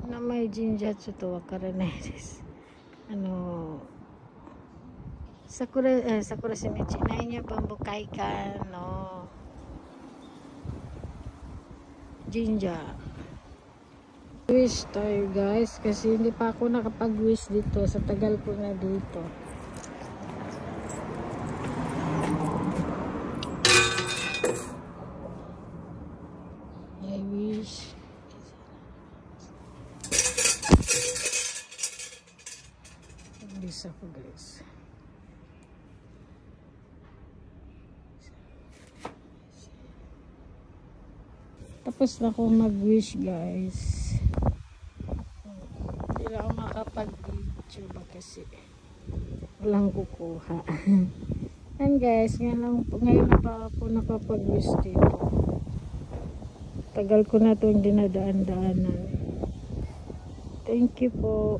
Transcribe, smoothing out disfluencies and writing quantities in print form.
na may jinjatsu to wakaranaides. Sakura shimichi nai niya pambukai ka no jinja. Wish tayo guys kasi hindi pa ako nakapag-wish dito sa tagal ko na dito. I wish this ako guys. Tapos na ako mag-wish guys. Hindi lang ako makapag-video ba kasi walang kukuha. And guys, ngayon na pa ako nakapag-wish dito. Tagal ko na itong dinadaan-daanan. Thank you po.